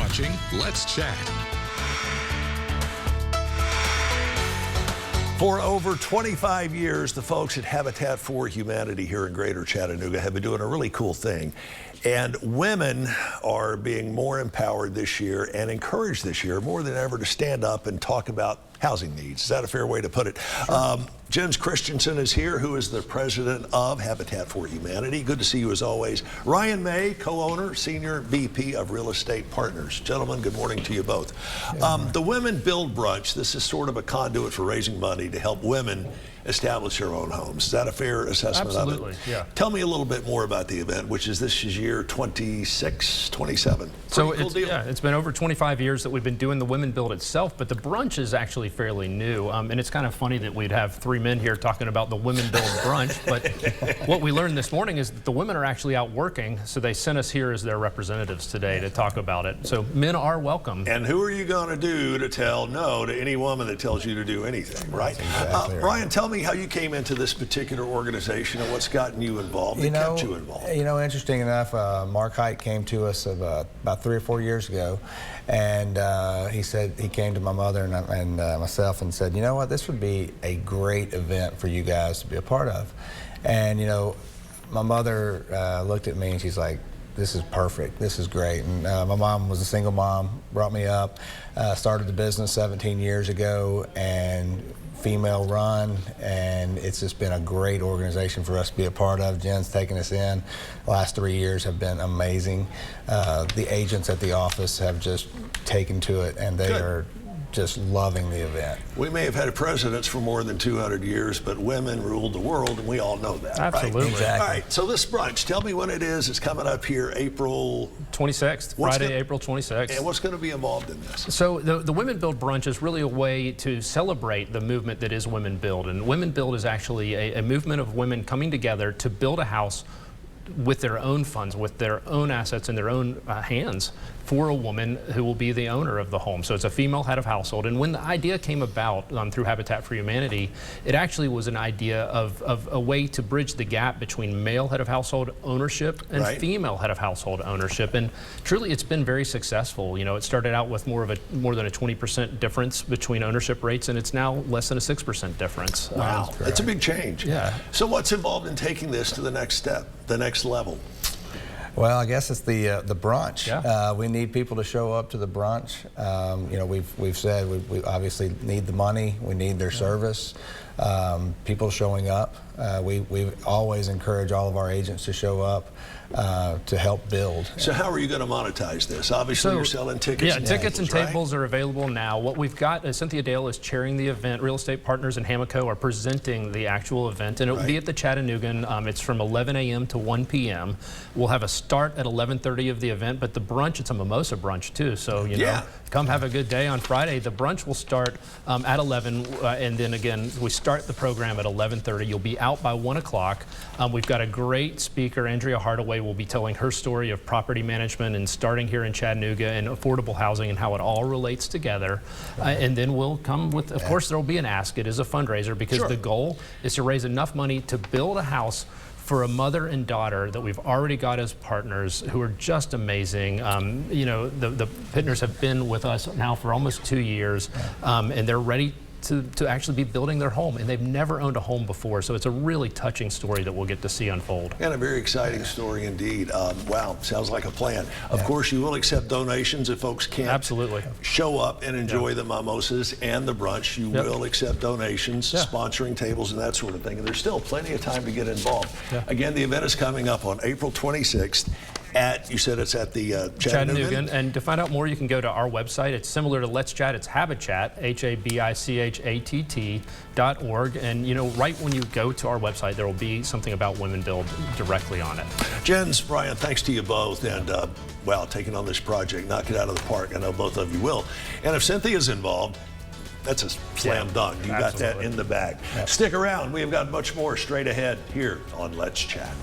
watching Let's Chat. For over 25 years, the folks at Habitat for Humanity here in Greater Chattanooga have been doing a really cool thing. And women are being more empowered this year and encouraged this year more than ever to stand up and talk about housing needs. Is that a fair way to put it? Sure. Jens Christensen is here, who is the president of Habitat for Humanity. Good to see you as always. Ryan May, co-owner, senior VP of Real Estate Partners. Gentlemen, good morning to you both. The Women Build Brunch, this is sort of a conduit for raising money to help women establish their own homes. Is that a fair assessment of it? Absolutely, yeah. Tell me a little bit more about the event, which is this is year 26, 27. So it's been over 25 years that we've been doing the Women Build itself, but the brunch is actually fairly new. And it's kind of funny that we'd have three men here talking about the Women Build Brunch, but what we learned this morning is that the women are actually out working, so they sent us here as their representatives today to talk about it. So men are welcome. And who are you going to do to tell no to any woman that tells you to do anything, right? Exactly right. Ryan, tell me how you came into this particular organization and what's gotten you involved and kept you involved. You know, interesting enough, Mark Hite came to us about 3 or 4 years ago, and he said he came to my mother and myself and said, you know what, this would be a great event for you guys to be a part of. And you know, my mother looked at me and she's like, this is perfect, this is great. And my mom was a single mom, brought me up, started the business 17 years ago, and female run, and it's just been a great organization for us to be a part of. Jen's taken us in. The last 3 years have been amazing. The agents at the office have just taken to it, and they are just loving the event. We may have had presidents for more than 200 years, but women ruled the world, and we all know that. Absolutely. Right? Exactly. All right, so this brunch, tell me when it is. It's coming up here April 26th, Friday, April 26th. And what's going to be involved in this? So the Women Build Brunch is really a way to celebrate the movement that is Women Build. And Women Build is actually a movement of women coming together to build a house with their own funds, with their own assets in their own hands, for a woman who will be the owner of the home. So it's a female head of household. And when the idea came about through Habitat for Humanity, it actually was an idea of a way to bridge the gap between male head of household ownership and female head of household ownership. And truly, it's been very successful. You know, it started out with more than a 20% difference between ownership rates, and it's now less than a 6% difference. Wow, that's a big change. Yeah. So what's involved in taking this to the next step, the next level? Well, I guess it's the brunch. Yeah. We need people to show up to the brunch. You know, we've said we obviously need the money. We need their service. People showing up. We always encourage all of our agents to show up to help build. So how are you going to monetize this? Obviously, you're selling tickets. Yeah, tickets and tables are available now. What we've got is Cynthia Dale is chairing the event. Real Estate Partners and Hamaco are presenting the actual event, and it will be at the Chattanoogan. It's from 11 a.m. to 1 p.m. We'll have a start at 11:30 of the event, but the brunch, it's a mimosa brunch too. So you know, come have a good day on Friday. The brunch will start at 11, and then again we start the program at 11:30. You'll be out by 1 o'clock. We've got a great speaker. Andrea Hardaway will be telling her story of property management and starting here in Chattanooga and affordable housing and how it all relates together. And then we'll come with, of course, there will be an ask. It is a fundraiser because the goal is to raise enough money to build a house for a mother and daughter that we've already got as partners who are just amazing. You know, the Pittners have been with us now for almost 2 years, and they're ready to actually be building their home, and they've never owned a home before, so it's a really touching story that we'll get to see unfold. And a very exciting story indeed. Wow, sounds like a plan. Of course, you will accept donations if folks can't show up and enjoy the mimosas and the brunch. You will accept donations, sponsoring tables and that sort of thing, and there's still plenty of time to get involved. Again, the event is coming up on April 26th. You said it's at the Chattanooga. And to find out more, you can go to our website. It's similar to Let's Chat. It's Habitat, HABICHATT.org. And you know, right when you go to our website, there will be something about Women Build directly on it. Jens, Brian, thanks to you both. And well, taking on this project, knock it out of the park. I know both of you will. And if Cynthia's involved, that's a slam dunk. You got that in the bag. Stick around. We have got much more straight ahead here on Let's Chat.